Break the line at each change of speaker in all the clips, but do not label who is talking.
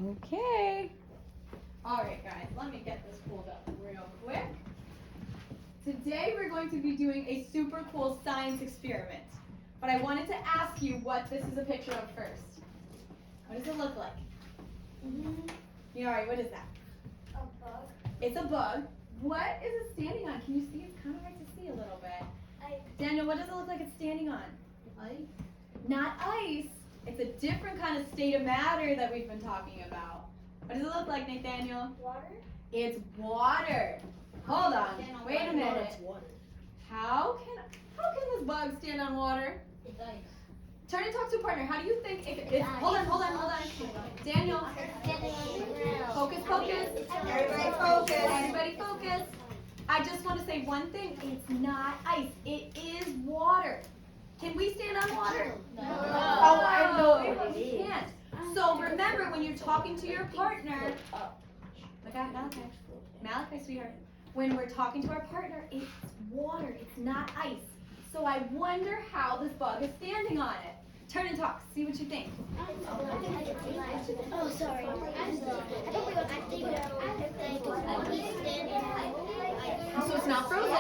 Okay. All right, guys, let me get this pulled up real quick. Today we're going to be doing a super cool science experiment. But I wanted to ask you what this is a picture of first. What does it look like? Yari, what is that?
A bug.
It's a bug. What is it standing on? Can you see? It's kind of hard to see a little bit. Daniel, what does it look like it's standing on?
Ice.
Not ice. It's a different kind of state of matter that we've been talking about. What does it look like, Nathaniel?
Water.
It's water. Hold on. Wait a minute.
It's water.
How can this bug stand on water?
It's ice.
Turn and talk to a partner. How do you think if it's hold on. Daniel. Focus.
Everybody focus.
Everybody focus. I just want to say one thing. It's not ice. It is water. Can we stand on water?
No.
Oh, I know we can't. So remember, when you're talking to your partner, Malachi, sweetheart, when we're talking to our partner, it's water. It's not ice. So I wonder how this bug is standing on it. Turn and talk. See what you think.
Oh, sorry.
So it's not frozen.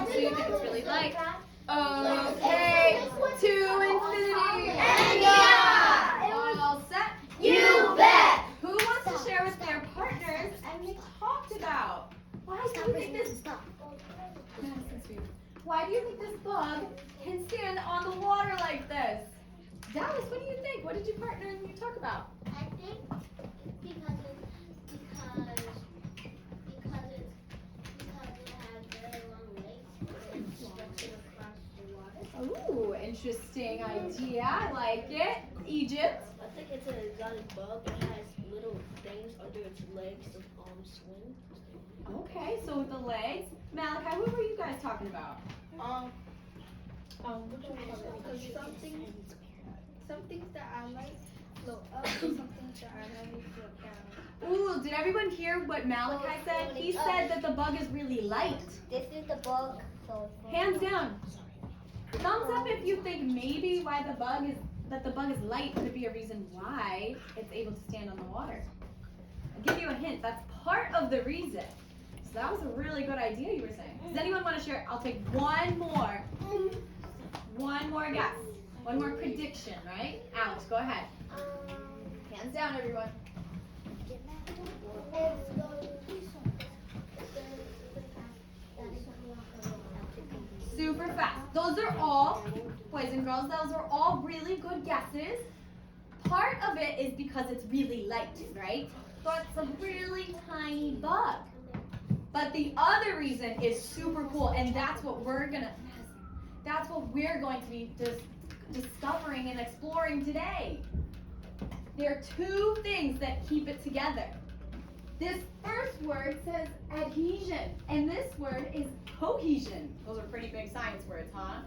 So you think it's really light? Okay. To infinity and beyond. All set?
You bet.
Who wants to share with their partners and we talked about? Why do you think this? Why do you think this bug can stand on the water like this? Dallas, what do you think? What did your partner and you talk about?
I think because it has very long legs, it's stretching across the water.
Ooh, interesting idea. I like it. Egypt.
I think it's an exotic bug that has little things under its legs to swing.
Okay, so with the legs. Malachi, what were you guys talking about?
Some things that I like float up and some things that I like float down.
Ooh, did everyone hear what Malachi said? He said that the bug is really light.
This is the bug.
Hands down. Thumbs up if you think maybe why the bug is light could be a reason why it's able to stand on the water. I'll give you a hint. That's part of the reason. So that was a really good idea you were saying. Does anyone want to share? I'll take one more guess. One more prediction, right? Alex, go ahead. Hands down, everyone. Super fast. Those are all, boys and girls, those are all really good guesses. Part of it is because it's really light, right? So it's a really tiny bug. But the other reason is super cool, and that's what we're going to be discovering and exploring today. There are two things that keep it together. This first word says adhesion, and this word is cohesion. Those are pretty big science words, huh?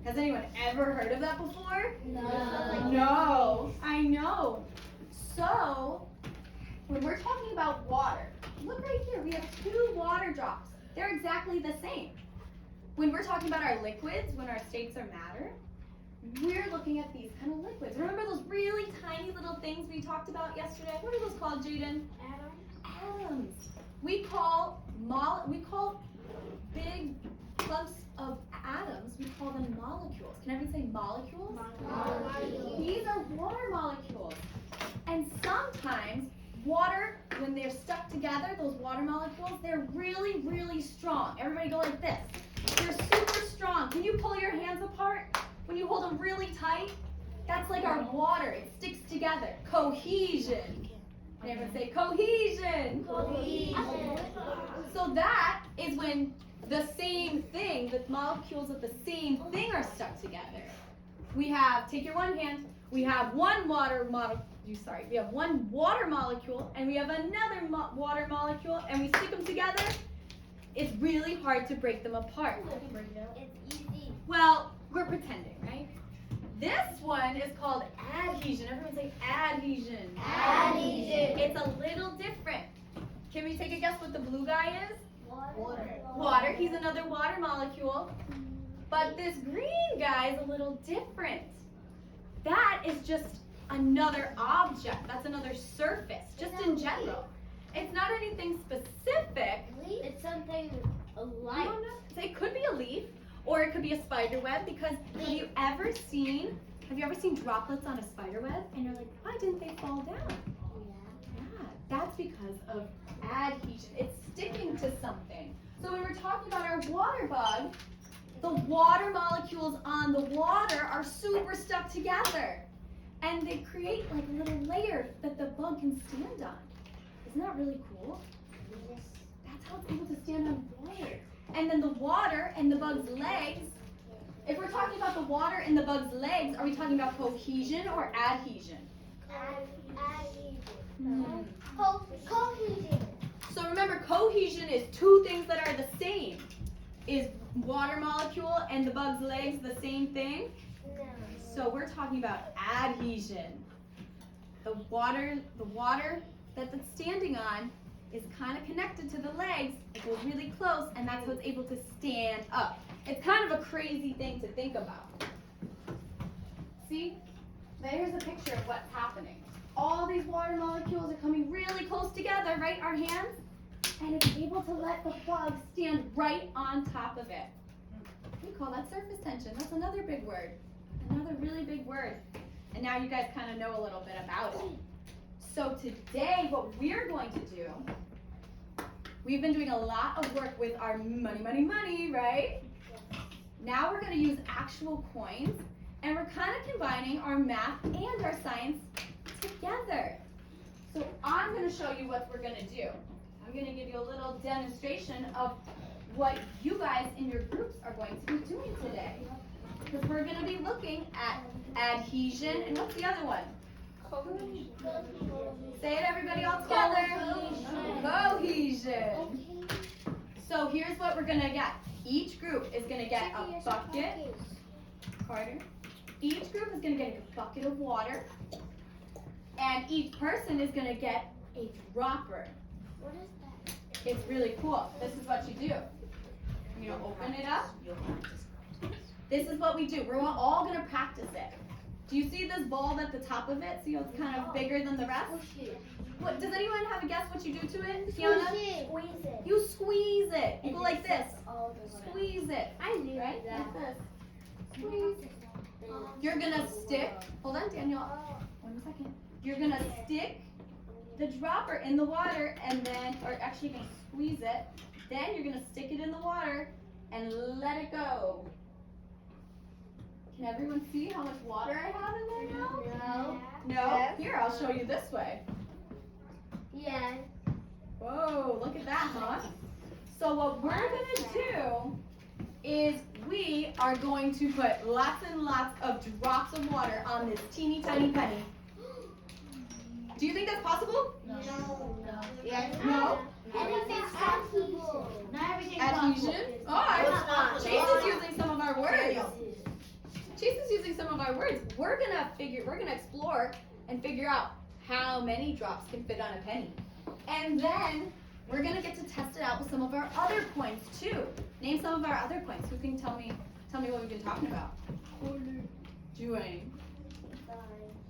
Has anyone ever heard of that before? No, I know. So, when we're talking about water, look right here, we have two water drops. They're exactly the same. When we're talking about our liquids, when our states are matter, we're looking at these kind of liquids. Remember those really tiny little things we talked about yesterday? What are those called, Jaden? Atoms. We call big clumps of atoms, we call them molecules. Can everyone say molecules? Molecules. These are water molecules. And sometimes water, when they're stuck together, those water molecules, they're really, really strong. Everybody go like this. They're super strong. Can you pull your hands apart? When you hold them really tight, that's like our water. It sticks together. Cohesion. Can everyone say cohesion?
Cohesion.
So that is when the same thing, the molecules of the same thing are stuck together. We have, take your one hand, we have one water molecule, we have one water molecule, and we have another water molecule, and we stick them together. It's really hard to break them apart.
It's easy.
Well, we're pretending, one is called adhesion. Everyone say adhesion.
Adhesion.
It's a little different. Can we take a guess what the blue guy is?
Water.
Water. He's another water molecule. But this green guy is a little different. That is just another object. That's another surface, just in general. It's not anything specific.
It's something
No, no. It could be a leaf, or it could be a spider web. Because have you ever seen droplets on a spider web? And you're like, why didn't they fall down? Yeah, that's because of adhesion. It's sticking to something. So when we're talking about our water bug, the water molecules on the water are super stuck together. And they create like a little layer that the bug can stand on. Isn't that really cool? That's how it's able to stand on water. And then the water and the bug's legs, if we're talking about the water and the bug's legs, are we talking about cohesion or adhesion?
Cohesion.
So remember, cohesion is two things that are the same. Is water molecule and the bug's legs the same thing? So we're talking about adhesion. The water that it's standing on is kind of connected to the legs. It goes really close, and that's how it's able to stand up. It's kind of a crazy thing to think about. See? There's a picture of what's happening. All these water molecules are coming really close together, right? Our hands. And it's able to let the bug stand right on top of it. We call that surface tension. That's another big word. Another really big word. And now you guys kind of know a little bit about it. So today, what we're going to do, we've been doing a lot of work with our money, right? Now we're going to use actual coins, and we're kind of combining our math and our science together. So I'm going to show you what we're going to do. I'm going to give you a little demonstration of what you guys in your groups are going to be doing today. Because we're going to be looking at adhesion, and what's the other one? Say it, everybody, all together. Cohesion. So here's what we're going to get. Each group is going to get a bucket. Carter. Each group is going to get a bucket of water. And each person is going to get a dropper.
What is that?
It's really cool. This is what you do. You know, open it up. This is what we do. We're all going to practice it. Do you see this ball at the top of it? See how it's kind of bigger than the rest? What, does anyone have a guess what you do to it? Fiona?
Squeeze it.
You squeeze it. You go like this. Squeeze it.
I knew
Right?
that.
Like this. Squeeze. You're going to stick. Hold on, Daniel. 1 second. You're going to stick the dropper in the water and then, or actually you're going to squeeze it. Then you're going to stick it in the water and let it go. Can everyone see how much water I have in there now?
No.
No?
Yes.
Here, I'll show you this way.
Yeah.
Whoa, look at that, huh? So what we're going to do is we are going to put lots and lots of drops of water on this teeny tiny penny. Do you think that's possible?
No.
Yes.
No?
Everything's possible.
Not everything's
Adhesion? Oh,
It's not.
Chase is using some of our words. Chase is using some of our words. We're gonna explore and figure out how many drops can fit on a penny. And then we're gonna get to test it out with some of our other coins too. Name some of our other coins. Who can tell me what we've been talking about? Dwayne.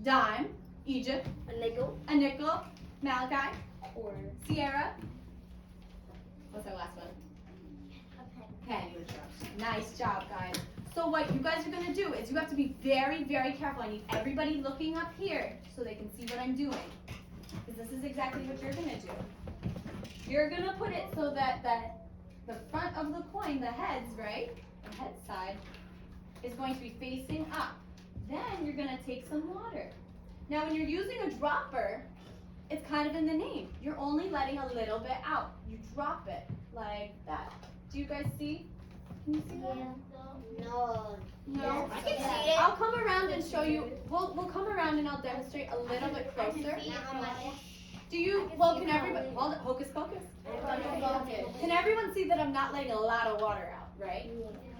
Dime. Egypt.
A
A nickel. Malachi.
or
Sierra. What's our last one? Penny. Nice job, guys. So what you guys are going to do is you have to be very, very careful. I need everybody looking up here so they can see what I'm doing. Because this is exactly what you're going to do. You're going to put it so that the front of the coin, the heads, right? The head side is going to be facing up. Then you're going to take some water. Now when you're using a dropper, it's kind of in the name. You're only letting a little bit out. You drop it like that. Do you guys see? Can you see that?
No.
No?
I can see it.
I'll come around and show you. We'll come around and I'll demonstrate a little bit closer. Do you, well, can everybody, hold it, hocus pocus? Can everyone see that I'm not letting a lot of water out, right?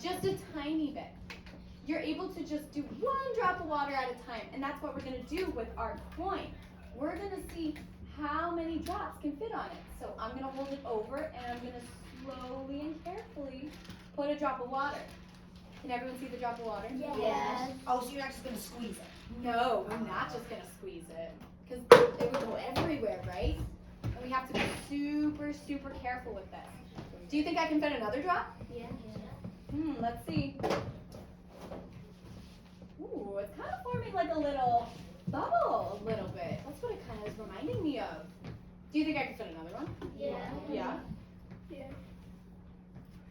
Just a tiny bit. you're able to just do 1 drop of water at a time. And that's what we're gonna do with our coin. We're gonna see how many drops can fit on it. So I'm gonna hold it over and I'm gonna slowly and carefully put a drop of water. Can everyone see the drop of water?
Yes.
Oh, so you're not just gonna squeeze it?
No, we're not just gonna squeeze it. Because it will go everywhere, right? And we have to be super, super careful with this. Do you think I can fit another drop?
Yeah.
Let's see. Ooh, it's kind of forming like a little bubble a little bit. That's what it kind of is reminding me of. Do you think I can fit another one?
Yeah.
Yeah?
Yeah.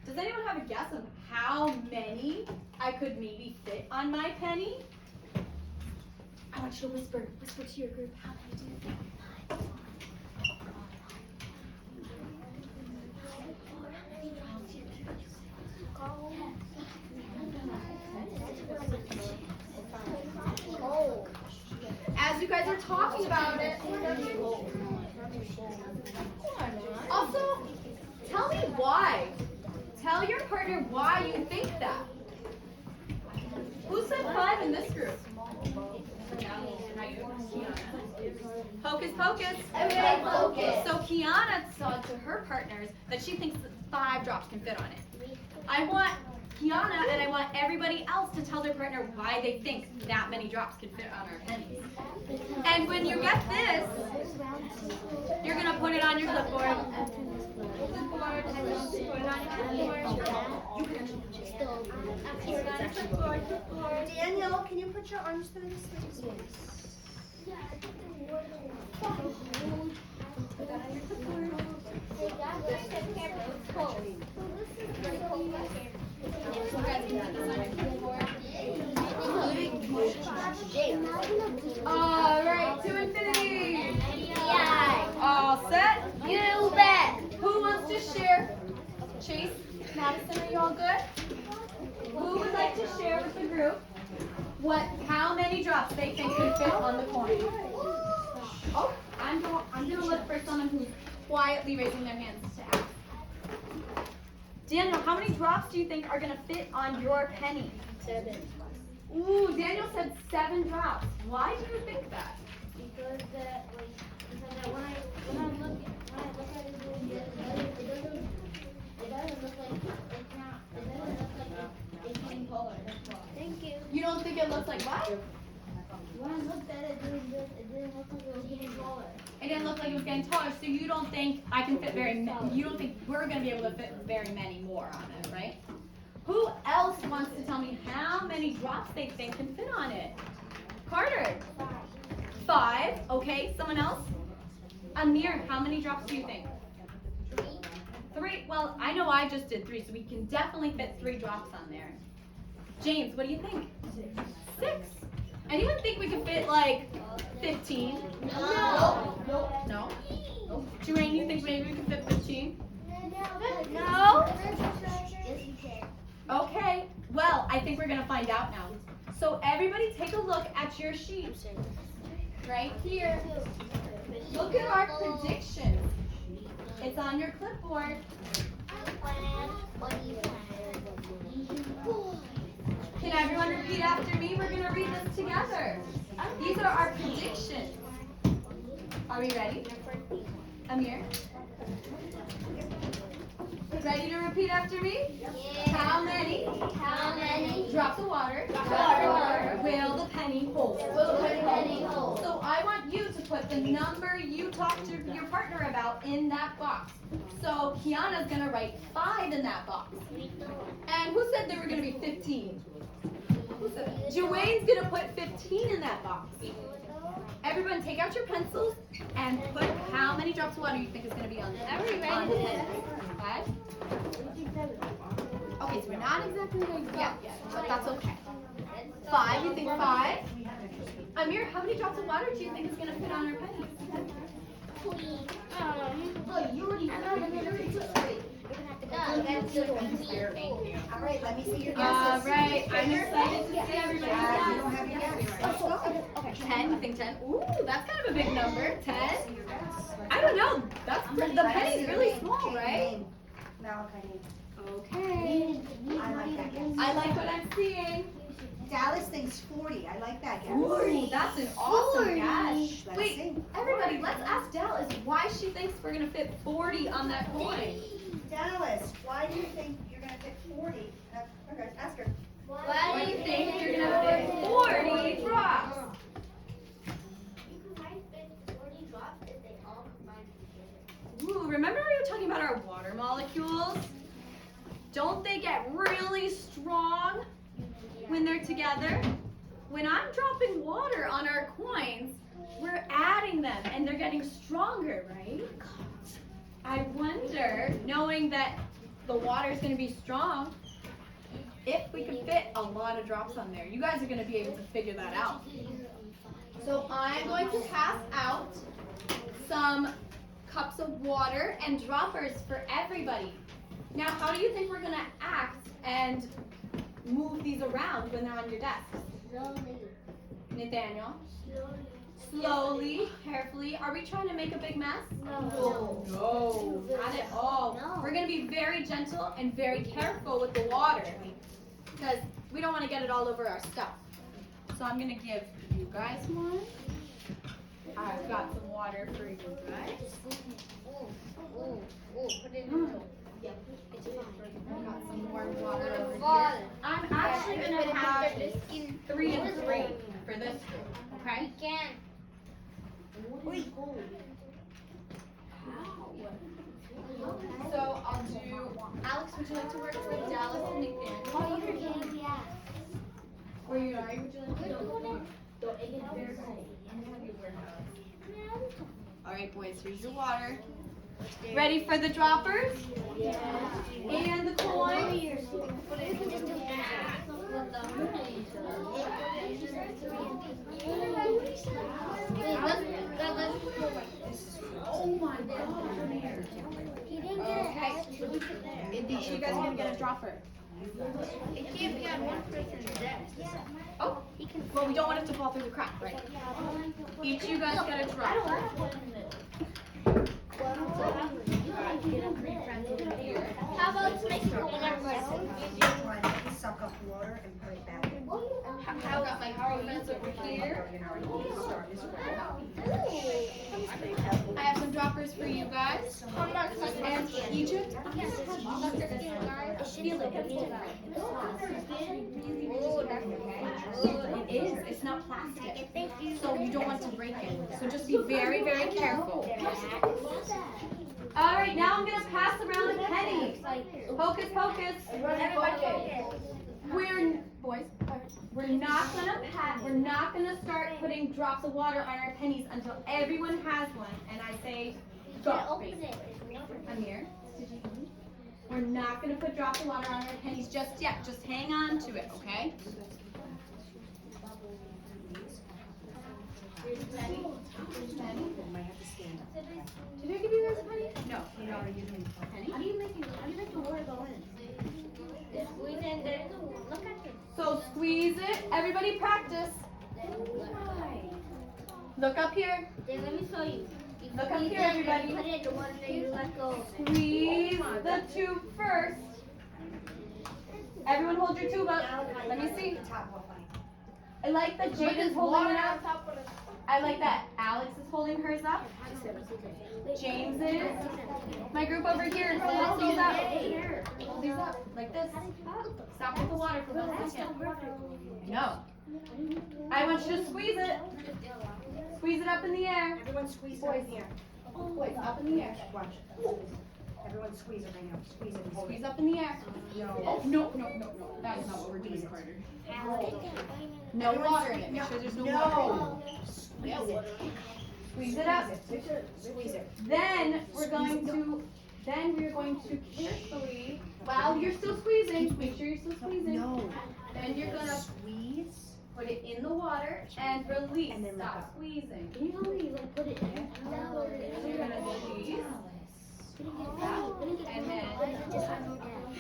Does anyone have a guess of how many I could maybe fit on my penny? I want you to whisper to your group. How many do you think? As you guys are talking about it, also, tell me why. Tell your partner why you think that. Who said 5 in this group? Hocus pocus.
Everybody focus.
So Kiana said to her partners that she thinks that 5 drops can fit on it. I want Kiana and I want everybody else to tell their partner why they think that many drops can fit on our pennies. And when you get this, you're gonna put it on your clipboard.
Daniel, can you put your arms through the sleeves?
Alright, to infinity.
Yeah.
All set?
You bet.
Who wants to share? Chase, Madison, are you all good? Who would like to share with the group how many drops they think could fit on the coin? Oh, I'm gonna look for someone who's quietly raising their hands to ask. Daniel, how many drops do you think are gonna fit on your penny?
7.
Ooh, Daniel said 7 drops. Why do you think that?
Because when I look at it, it doesn't look like it's getting taller. That's why. Thank you.
You don't think it looks like what?
When I looked at it, it didn't look like it was getting taller.
It didn't look like it was getting taller, so you don't think I can fit you don't think we're gonna be able to fit very many more on it, right? Who else wants to tell me how many drops they think can fit on it? Carter. 5. Okay, someone else? Amir, how many drops do you think? 3. Well, I know I just did 3, so we can definitely fit 3 drops on there. James, what do you think? 6. Anyone think we could fit like 15?
No.
No? Joanne, you think maybe we could fit 15?
No.
Okay, well, I think we're gonna find out now. So everybody take a look at your sheet. Right here. Look at our predictions. It's on your clipboard. Can everyone repeat after me? We're gonna read this together. These are our predictions. Are we ready? Amir? Ready to repeat after me? How many drops of water will the penny hold? So I want you to put the number you talked to your partner about in that box. So Kiana's gonna write 5 in that box. And who said there were gonna be 15? Who said that? Joanne's gonna put 15 in that box. Everyone take out your pencils and put how many drops of water you think is gonna be on there. On the pen. 5? Okay, so we're not exactly there yet, but that's okay. 5, you think 5? Amir, how many drops of water do you think is going to fit on our penny?
All right, let me see your guesses.
All right, I'm excited to see everybody's
You don't have your guesses. Let's go.
10, you think 10? Ooh, that's kind of a big number. 10? I don't know. The penny's really small, right?
Malachi.
Okay.
I like that guess.
I like what I'm seeing.
Dallas thinks 40. I like that guess.
Ooh, that's an awesome guess.
Let's
Wait,
see.
everybody, let's ask Dallas why she thinks we're gonna fit 40 on that coin.
Dallas, why do you think you're gonna fit 40? Okay, ask her.
Why do you think you're gonna fit 40 drops?
You might fit 40 drops if they all combine together.
Ooh, remember we were talking about our water molecules? Don't they get really strong when they're together? When I'm dropping water on our coins, we're adding them and they're getting stronger, right? I wonder, knowing that the water is going to be strong, if we could fit a lot of drops on there. You guys are going to be able to figure that out. So I'm going to pass out some cups of water and droppers for everybody. Now, how do you think we're going to act and move these around when they're on your desk?
Slowly.
Nathaniel?
Slowly.
Slowly, carefully. Are we trying to make a big mess?
No.
No, not at all.
No.
We're going to be very gentle and very careful with the water because we don't want to get it all over our stuff. So I'm going to give you guys one. I've got some water for you guys.
Put it in the middle.
I've got some warm water over here. I'm actually going to have 3 and 3 for this group, okay?
Can't.
So I'll do, Alex, would you like to work for Dallas and Nathaniel? Or you are, would you like to All right, boys, here's your water. Ready for the droppers? And the coin? Oh my God. Okay. You guys are gonna get a dropper.
It can't be on one person's desk.
Oh, well, we don't want it to fall through the crack, right? Each of you guys get a dropper.
How about make one
Suck up water and put it back in.
I've got my coins over here. I have some droppers for you guys. And Egypt. It is. It's not plastic. So you don't want to break it. So just be very, very careful. All right, now I'm gonna pass around the pennies. Hocus pocus. We're not gonna start putting drops of water on our pennies until everyone has one. And I say, go.
Open it.
Amir, we're not gonna put drops of water on our pennies just yet. Just hang on to it, okay? Here's a penny. Here's a penny. Did I give you guys a penny? No. Penny?
How do you make the water go in? Squeeze in there. Look at it.
So squeeze it. Everybody practice. Look up here.
Then let me show you. You
Look up
squeeze
here,
it,
everybody.
You put it in the water, then you let go.
Squeeze the tube first. Everyone hold your tube up. Let me see. I like that Jaden's holding it up. I like that Alex is holding hers up. James is. My group over here is hold these up. Hold these up like this. Stop with the water for 1 second. No. I want you to squeeze it. Squeeze it up in the air.
Everyone squeeze it in here.
Boys, up in the air.
Watch. Everyone squeeze it right now. Squeeze it and hold
Squeeze
it.
up in the air.
No.
Oh, no. That is not what we're doing, Carter. No water in it. Make sure there's no water in it.
Squeeze it.
Squeeze it up.
Squeeze it.
Then we're going to carefully, while you're still squeezing, make sure you're still squeezing.
No.
Then you're gonna
Squeeze.
put it in the water and release.
And then let
Stop squeezing.
Can you help me like put it in?
So you're gonna squeeze. And then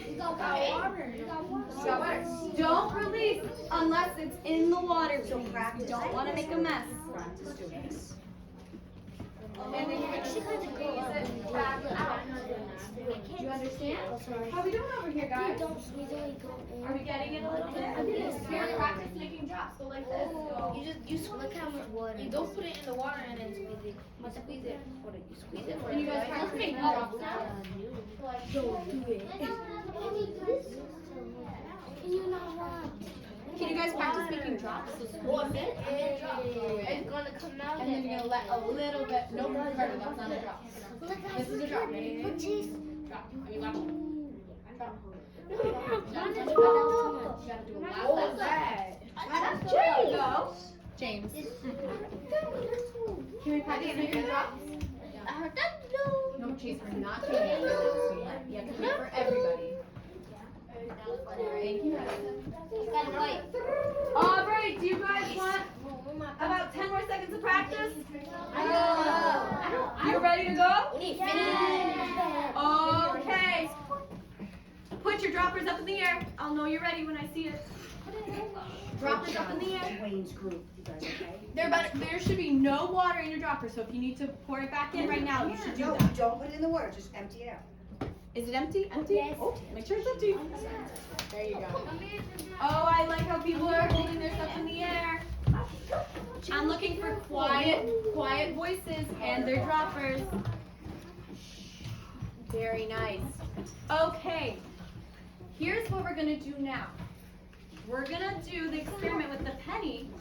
You got water.
got water. Don't release unless it's in the water.
So
Please.
practice.
You don't want to make a mess.
Practice doing this.
and then you're gonna squeeze it back out. Do you understand? How are we doing over here, guys? Are we getting it a little bit? Here, practice making drops. Go like this. Go.
You look how much water. You don't put it in the water and then squeeze it. Squeeze it. Hold it. You squeeze it.
Can you guys practice making drops now?
Don't do it.
Can you guys practice making drops?
It's gonna come out.
And then you're gonna let a little bit. No, Carter, that's not a drop. This is a drop. Ready? Drop. I mean, watch it. Drop. You gotta do a loud left. There you go. James. Can we practice making drops? No, Chase, we're not doing it. You have to wait for everybody. Thank you. All right, do you guys want about 10 more seconds of practice? You ready to go? Okay. Put your droppers up in the air. I'll know you're ready when I see it. Droppers up in the air.
Wayne's group, you guys okay?
There should be no water in your dropper, so if you need to pour it back in right now, you should do
No,
that.
don't put it in the water, just empty it out.
Is it empty? Empty?
Yes.
Oh, make sure it's empty. There you go. Oh, I like how people are holding their stuff in the air. I'm looking for quiet voices and their droppers. Very nice. Okay, here's what we're gonna do now. We're gonna do the experiment with the penny,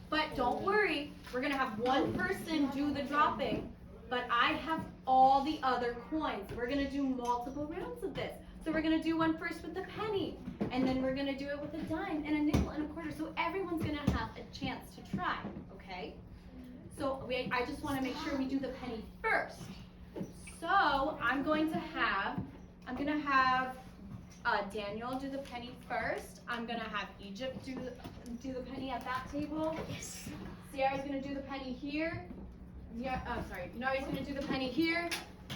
but don't worry, we're gonna have one person do the dropping, but I have all the other coins. We're gonna do multiple rounds of this. So we're gonna do one first with the penny, and then we're gonna do it with a dime and a nickel and a quarter. So everyone's gonna have a chance to try, okay? So I just wanna make sure we do the penny first. So I'm gonna have Daniel do the penny first. I'm gonna have Egypt do the penny at that table. Yes. Sierra's gonna do the penny here. Yeah, Nari's gonna do the penny here.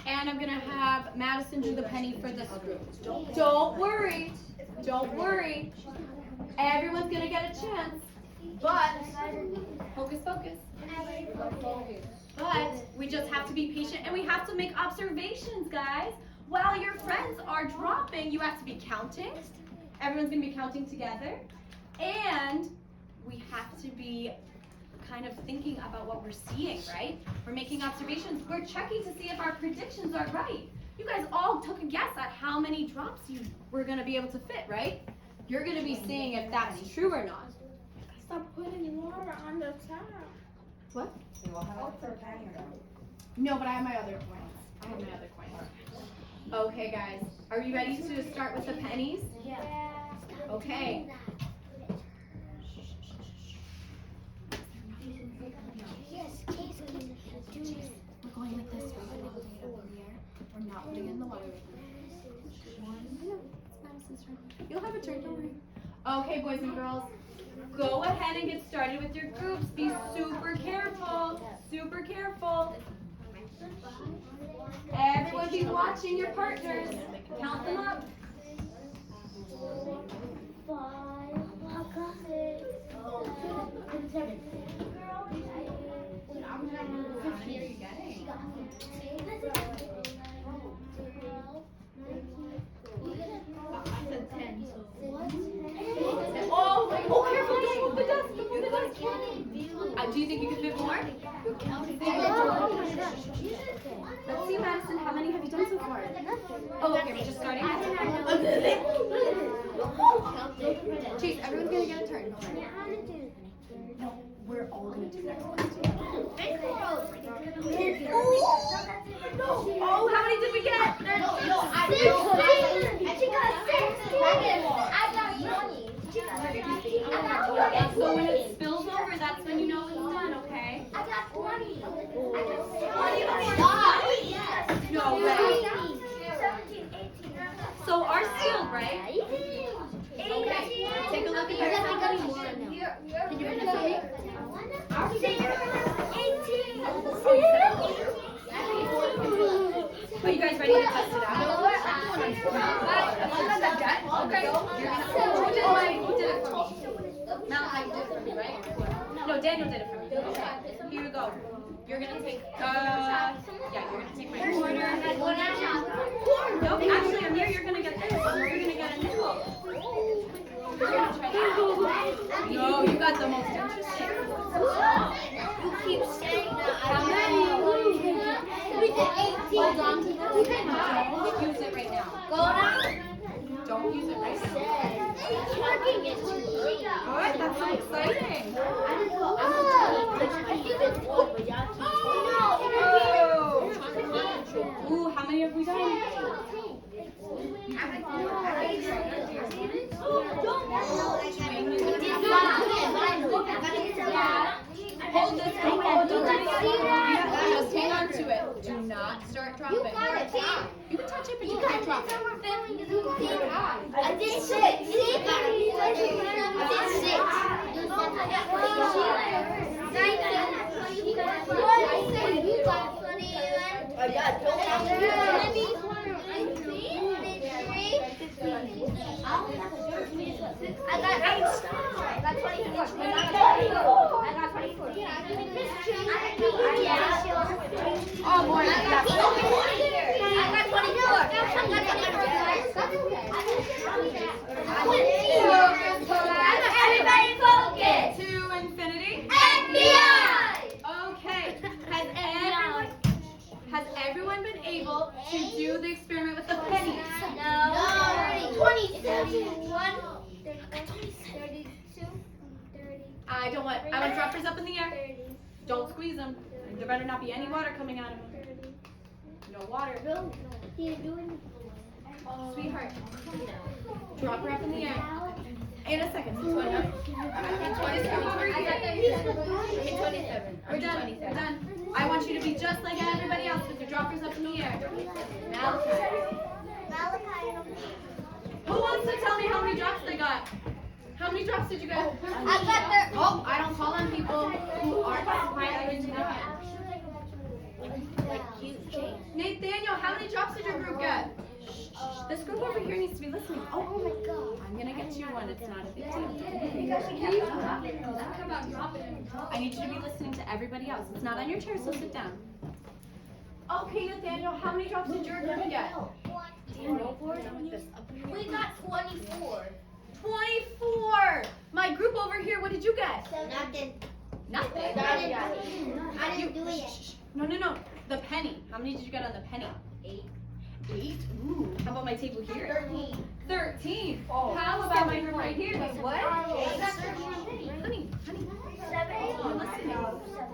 And I'm gonna have Madison do the penny for this group. Don't worry. Everyone's gonna get a chance. But focus. But we just have to be patient and we have to make observations, guys. While your friends are dropping, you have to be counting. Everyone's gonna be counting together. And we have to be kind of thinking about what we're seeing, right? We're making observations. We're checking to see if our predictions are right. You guys all took a guess at how many drops you were gonna be able to fit, right? You're gonna be seeing if that's true or not.
Stop putting water on the top.
What?
You all have it for a penny or no?
No, but I have my other coins. Okay, guys. Are you ready to start with the pennies?
Yeah.
Okay. We're going with this. We're going to put it up in the air. We're not putting it in the water. You'll have a turn, don't worry. Okay, boys and girls. Go ahead and get started with your groups. Be super careful. Super careful. Everyone be watching your partners. Count them up.
5, I got it. 7.
How many are you getting? Oh, careful, the dust. Do you think you could fit more? Let's see, Madison, how many have you done so far? Oh, okay, we're just starting. Chase, everyone's gonna get a turn. No, we're all gonna do next one. Oh, how many did we get? So when it spills over, that's when you know it's done, okay?
I got 20.
No way.
17, 18.
So ours sealed, right? Okay, take a look at your Can you bring it to me? Are you guys ready to test it out? Okay. Who did it for me? Malachi did it for me, right? No, Daniel did it for me. Okay. Here we go. You're gonna take yeah, you're gonna take my quarter. Nope, actually, Amir, you're gonna get this. You're gonna get a nickel. You're gonna try that. No, you got the most interesting.
You keep saying that.
How many?
We did 18.
Hold on to this. Don't use it right now.
Go down.
Don't use it right now.
It's working. It's too early.
Alright, that's so exciting. Oh! Ooh, how many have we done? Hold this. Just hang on to it. Do not start dropping. You can touch it, but you can't drop it.
I did 6. I did 6. I got 24.
Oh, more than that.
Everybody focus.
To infinity.
FBI.
Okay. Has everyone been able to do the experiment with the pennies?
No. 20, 31,
32, 30,
I want droppers up in the air.
30,
Don't squeeze them. There better not be any water coming out of them.
30.
No water.
No, he's doing.
Sweetheart, drop her up in the air. In a second. 20. I think 27. Over here.
27.
We're done. We're done. I want you to be just like everybody else with your droppers up in the air. Malachi. Who wants to tell me how many drops they got? How many drops did you get?
I got
Oh, I don't call on people who aren't higher than you. Nathaniel, how many drops did your group get? This group over here needs to be listening. Oh my God. I'm gonna get you one. It's not a big deal. I need you to be listening to everybody else. It's not on your chair, so sit down. Okay, Nathaniel, how many drops did your group get?
We got 24.
24. My group over here, what did you get?
Nothing.
Nothing.
I didn't do it.
No. The penny. How many did you get on the penny? 8. Ooh. How about my table here? 13. How about my group right here? What? Honey. Hold on, listen.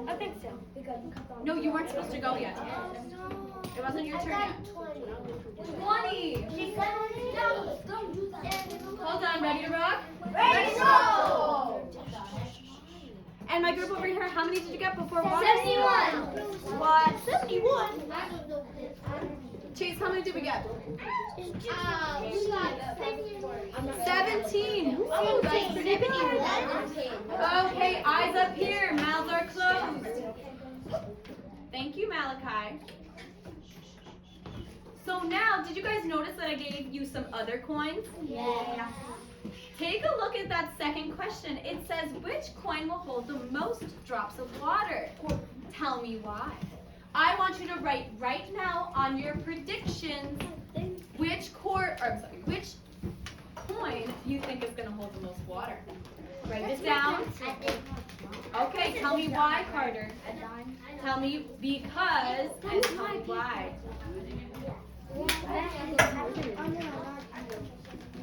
I think so.
No, you weren't supposed to go yet. It wasn't your turn yet. 20. Hold on, ready to rock?
Ready to go!
And my group over here, how many did you get before water?
71.
What? 71? Chase, how many did we get? 17. Ooh, that's pretty good. Okay, eyes up here, mouths are closed. Thank you, Malachi. So now, did you guys notice that I gave you some other coins?
Yeah.
Take a look at that second question. It says, which coin will hold the most drops of water? Tell me why. I want you to write right now on your predictions which coin you think is going to hold the most water. Write it down. Okay, tell me why, Carter. Tell me because and tell me why.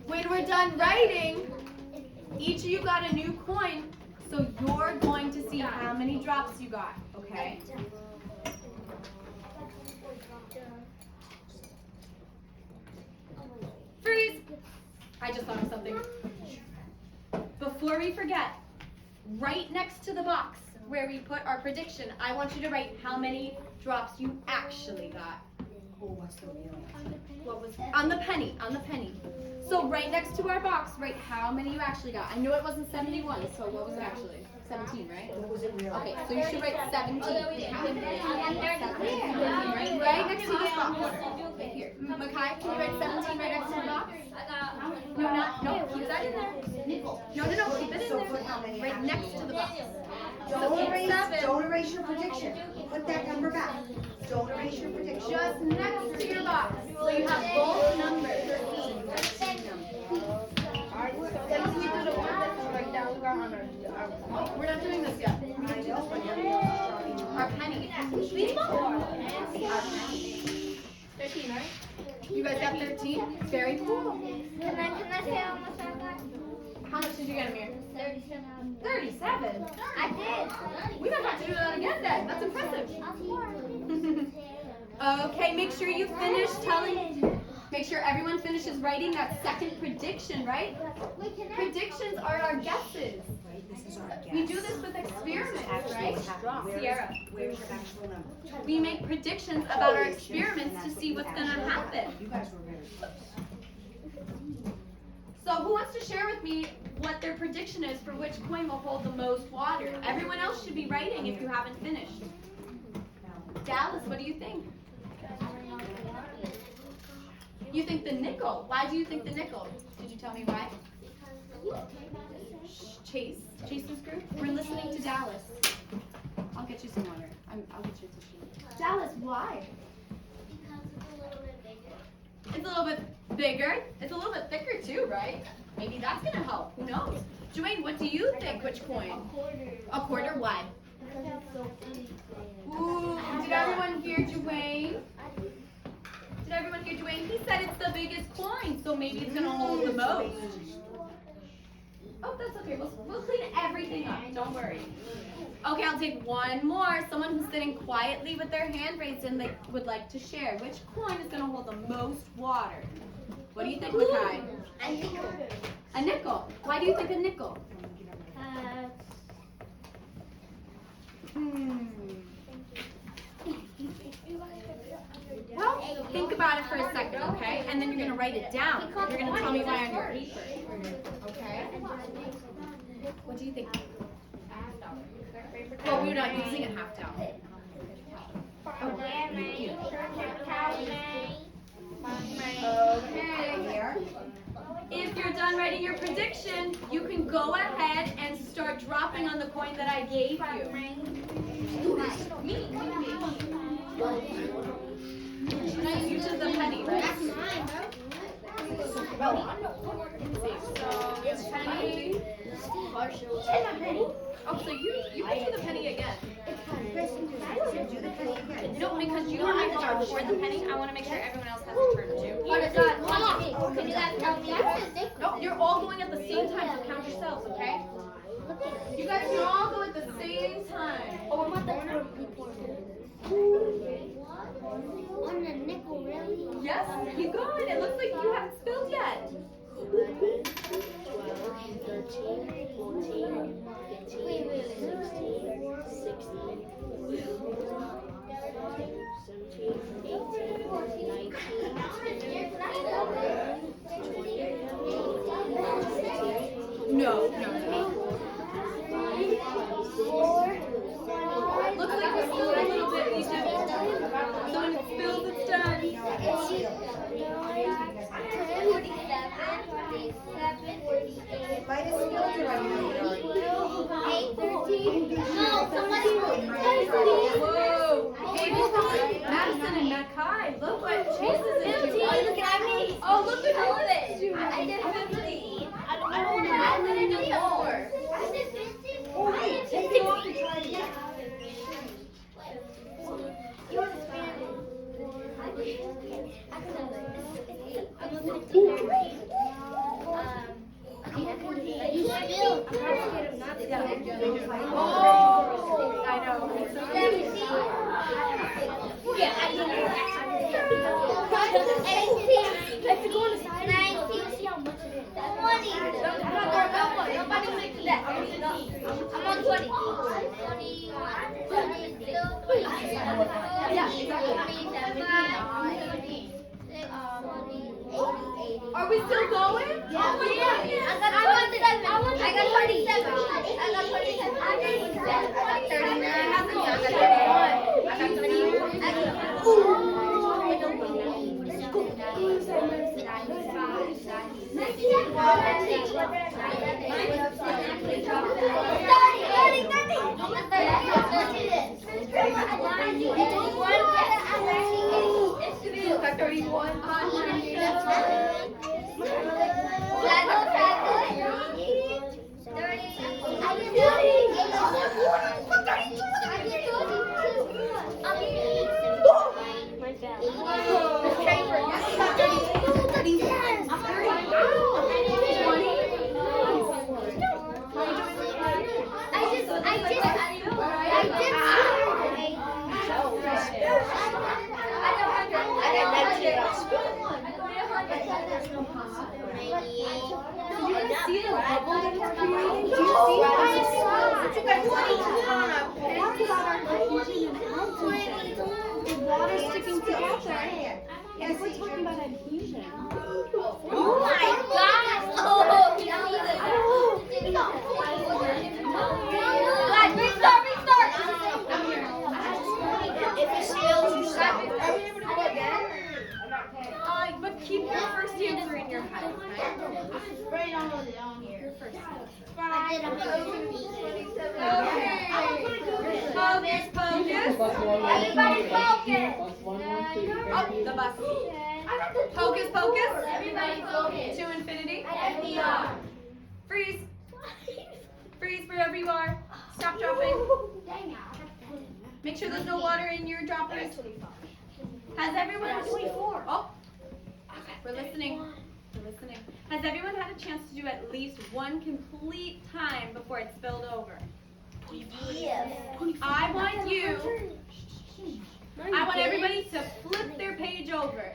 When we're done writing, each of you got a new coin, so you're going to see how many drops you got, okay? Freeze! I just thought of something. Before we forget, right next to the box where we put our prediction, I want you to write how many drops you actually got.
What's the real?
What was on the penny? So right next to our box, write how many you actually got. I know it wasn't 71, so what was it actually? 17, right?
What was it real?
Okay, so you should write 17. Right next to the box. Right here. Makai, can you write 17 right next to the box? No, keep that in there. No, keep it in
So put how
there.
many
Right next
actually
to the box.
Don't erase your prediction. Put that number back. Don't erase your prediction.
Just next to your box. So you have both numbers. We're not doing this yet. Our penny. Please don't. 13, right? You guys got 13? Very cool.
Can I say how much I got?
How much did you get, Amir?
37.
37.
I did.
We might have to do that again then. That's impressive. Okay, make sure you finish telling. Make sure everyone finishes writing that second prediction, right? Predictions are our guesses.
This is our guess.
We do this with experiments, right? Sierra.
Where's your actual number?
We make predictions about our experiments to see what's going to happen.
You guys were very close.
So who wants to share with me what their prediction is for which coin will hold the most water? Everyone else should be writing if you haven't finished. Dallas, what do you think? You think the nickel. Why do you think the nickel? Did you tell me why? Chase. Chase's group? We're listening to Dallas. I'll get you some water. I'll get you a tissue. Dallas, why?
Because it's a little bit bigger.
It's a little bit bigger. It's a little bit thicker too, right? Maybe that's going to help. Who knows? Joanne, what do you think? Which coin? A quarter. Why?
Because it's so easy.
Ooh, did everyone hear Joanne? Did everyone hear Joanne? He said it's the biggest coin, so maybe it's going to hold the most. Oh, that's okay. We'll clean everything up. Don't worry. Okay, I'll take one more. Someone who's sitting quietly with their hand raised and they would like to share. Which coin is going to hold the most water? What do you think, Makai?
A nickel.
A nickel. Why do you think a nickel? Well, think about it for a second, okay? And then you're going to write it down. You're going to tell me why on your paper. Okay? What do you think? Oh, we're not using a half down. Okay. If you're done writing your prediction, you can go ahead and start dropping on the coin that I gave you. Me. You took the penny, right?
That's mine,
So it's penny. Oh, so you can do the penny again.
Do the penny again.
No, because you and I are for the penny. I want to make sure everyone else has a turn too.
What is that? Can you guys tell me?
No, you're all going at the same time, so count yourselves, okay? You guys can all go at the same time.
Oh, I'm at the on the nickel, really?
Yes, keep going. It looks like you haven't spilled yet.
11, 12, 13, 14, 15, 16, 17, 18, 19, 20,
No. Looks like we spilled a little bit, Egypt. So when it spills, it's done.
It might have spilled already.
Whoa. Madison and Makai, look what Chase is into. Oh, look at all this.
I did 50.
I'm going to do more.
I did 50.
Oh, wait, take it off and try it again.
Oh, I know. Are we still going?
Yeah. I got 27. I got 27. I got 39. I got 31. I got 30. 31.
See the bubble that it's creating?
Do you see
The water sticking together. Yes, we're talking about adhesion.
Oh my gosh! Oh, restart!
If it fails, you stop.
But keep your first answer in your head, okay? Focus, focus.
Everybody focus!
Oh, the bus. Focus, focus.
Everybody focus!
To infinity.
FDR!
Freeze. Freeze wherever you are. Stop dropping. Make sure there's no water in your droppers. Has everyone 24? Oh, we're listening. We're listening. Has everyone had a chance to do at least one complete time before it spilled over? I want everybody to flip their page over.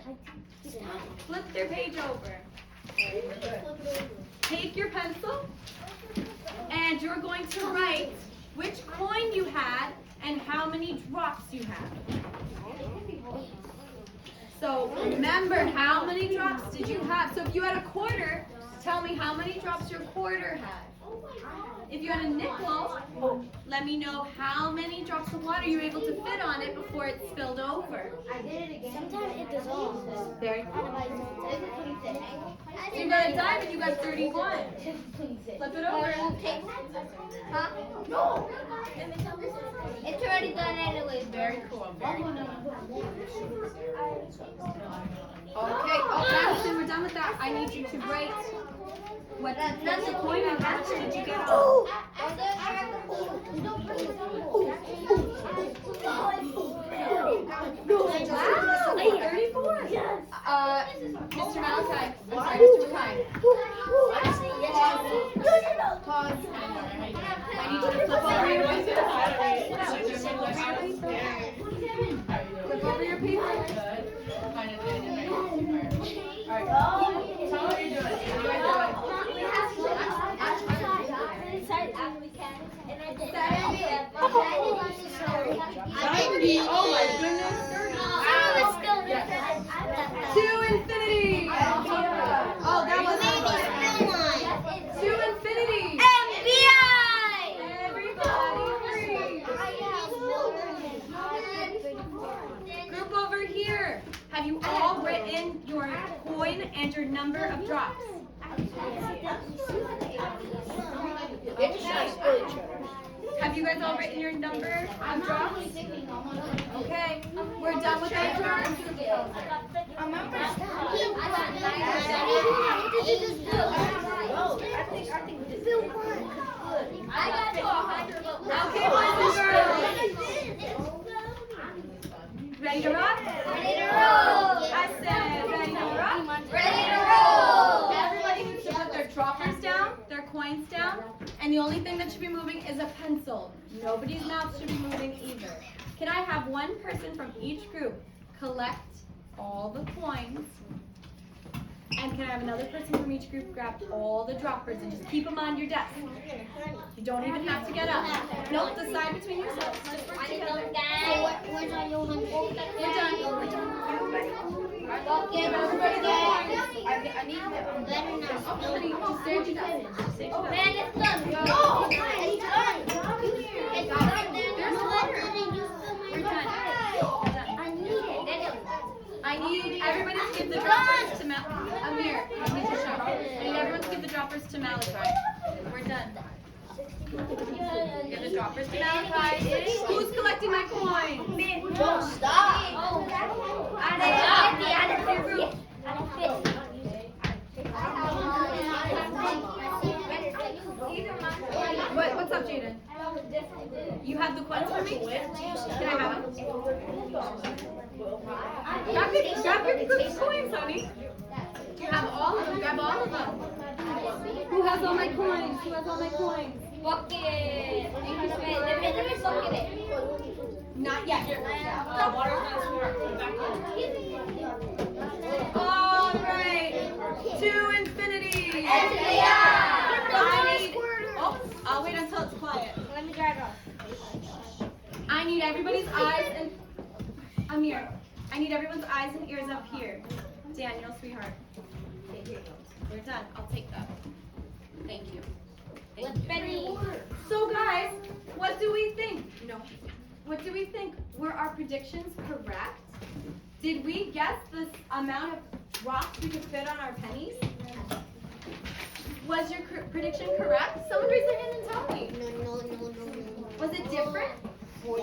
Flip their page over. Take your pencil and you're going to write which coin you had and how many drops you had. So remember, how many drops did you have? So if you had a quarter, tell me how many drops your quarter had. If you had a nickel, let me know how many drops of water you were able to fit on it before it spilled over.
Sometimes it dissolves.
Very cool. So you got a diamond, you got 31. Flip it over.
Huh? No! It's already done anyways.
Very cool. Very cool. Okay, Madison, we're done with that. I need you to write what the coin and how much did you get on? Wow, 34. Mr. Malachi. I'm sorry, Mr. Mackay. Pause. I need you to flip over your paper. Flip over your paper. Oh my goodness. To infinity. Oh, that was to infinity. Everybody. Group over here. Have you all written your coin and your number of drops? Have you guys all written your number of drops? Okay, we're done with our turn. Okay, boys and girls. Ready to rock?
Ready to roll!
I said, ready to rock?
Ready to roll!
Everybody needs to put their droppers down, their coins down, and the only thing that should be moving is a pencil. Nobody's mouth should be moving either. Can I have one person from each group collect all the coins? And can I have another person from each group grab all the droppers and just keep them on your desk? You don't even have to get up. Nope, decide between yourselves. Just work together.
Where's our young one?
You're done. Give everybody the coins. I need them. Just stay at your desk. Just stay at your desk.
Man, it's done. No! It's done. It's done. There's no letter.
We're done. We're done.
I need it. Daniel.
I need everybody to give the droppers to Amir. I need your shot. I need everyone to give the droppers to Malachi. We're done. Give the droppers to Malachi. Who's collecting my coins?
Don't stop.
Oh.
What's up, Jaden? You have the coins for me? Can I have them? Grab your coins, honey. You have all of them. Grab all of them. Who has all my coins? Who has all my coins?
Bucket. Let me bucket it.
Not yet.
Water's not smart. Back in.
All right. To infinity. I'll wait until it's quiet.
Let me dry it off.
I need everybody's eyes and Amir. I need everyone's eyes and ears up here. Daniel, sweetheart. Okay, here you go. We're done. I'll take that. Thank you. Thank you. So guys, what do we think? No. What do we think? Were our predictions correct? Did we guess the amount of rocks we could fit on our pennies? Was your prediction correct? Someone raise their hand and tell me.
No.
Was it different? Who?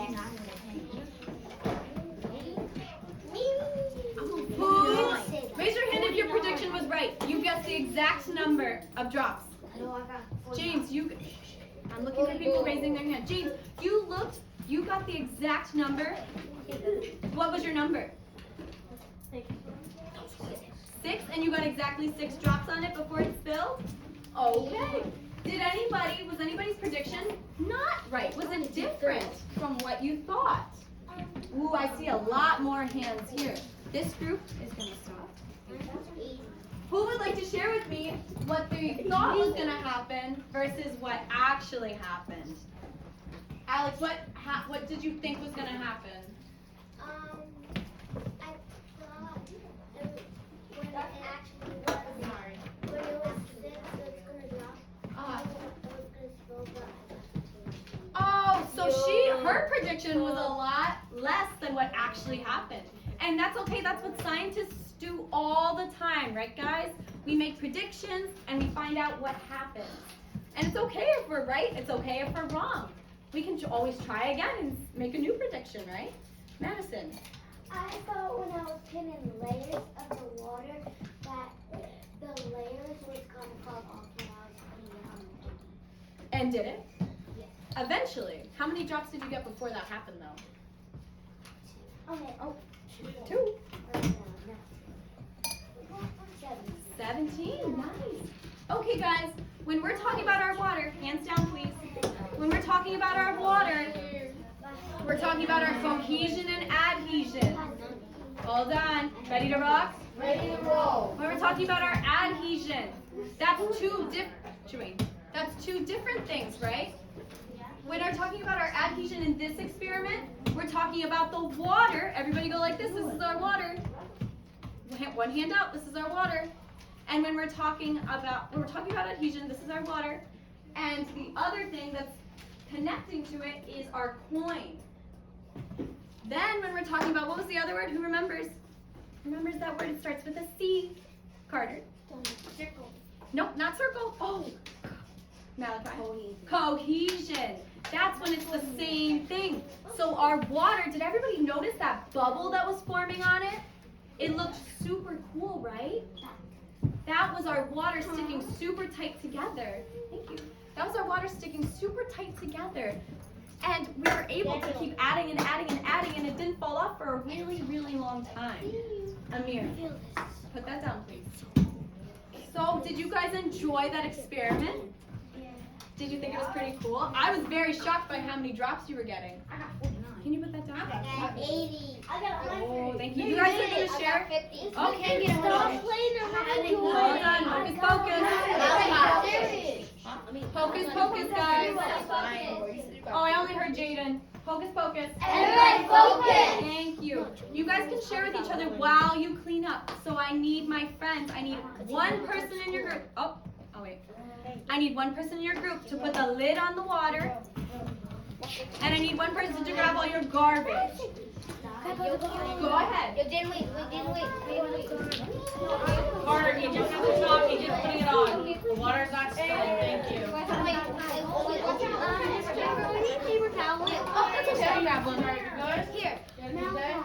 Raise your hand if your prediction was right. You guessed the exact number of drops. James, I'm looking for people raising their hand. James, you got the exact number. What was your number? 6, and you got exactly 6 drops on it before it spilled? Okay. Was anybody's prediction not right? Was it different from what you thought? Ooh, I see a lot more hands here. This group is going to stop. Who would like to share with me what they thought was going to happen versus what actually happened? Alex, what did you think was going to happen?
I thought when it actually was, when it was 6, it's gonna drop. It was gonna spill, but
Oh, so her prediction was a lot less than what actually happened. And that's okay, that's what scientists do all the time, right guys? We make predictions and we find out what happens. And it's okay if we're right, it's okay if we're wrong. We can always try again and make a new prediction, right? Madison.
I thought when I was pinning layers of the water that the layers was gonna fall off when I was putting it on the empty.
And did it?
Yes.
Eventually. How many drops did you get before that happened though?
Okay.
Oh, 2.
No.
17, nice. Okay guys, when we're talking about our water, hands down please. When we're talking about our water, we're talking about our cohesion and adhesion. Hold on, ready to rock?
Ready to roll.
When we're talking about our adhesion, that's two different things, right? When we're talking about our adhesion in this experiment, we're talking about the water. Everybody go like this is our water. One hand out, this is our water. And when we're talking about adhesion, this is our water. And the other thing that's connecting to it is our coin. Then when we're talking about, what was the other word? Who remembers? Remembers that word? It starts with a C. Carter.
Circle.
Nope, not circle. Oh, Malachi. Cohesion. That's when it's the same thing. So our water, did everybody notice that bubble that was forming on it? It looked super cool, right? That was our water sticking super tight together. Thank you. That was our water sticking super tight together. And we were able to keep adding and adding and adding, and it didn't fall off for a really, really long time. Amir, put that down, please. So, did you guys enjoy that experiment?
Yeah.
Did you think it was pretty cool? I was very shocked by how many drops you were getting.
I got 49.
Can you put that down?
I got 80. I got 100.
Oh, thank you. You guys are going to share?
50.
Okay, hold
Stop
on.
playing around.
Hold on, focus. Hocus pocus, guys. Oh, I only heard Jaden. Hocus pocus.
Everybody focus.
Thank you. You guys can share with each other while you clean up. So I need my friends. I need one person in your group. Oh wait. I need one person in your group to put the lid on the water. And I need one person to grab all your garbage. Go ahead.
You didn't wait.
Carter, you just have to stop. You just putting it on. The water's not spilling. Thank you.
Paper towel.
Oh, that's okay. I'll grab one.
Good?
Here.
You gonna do that?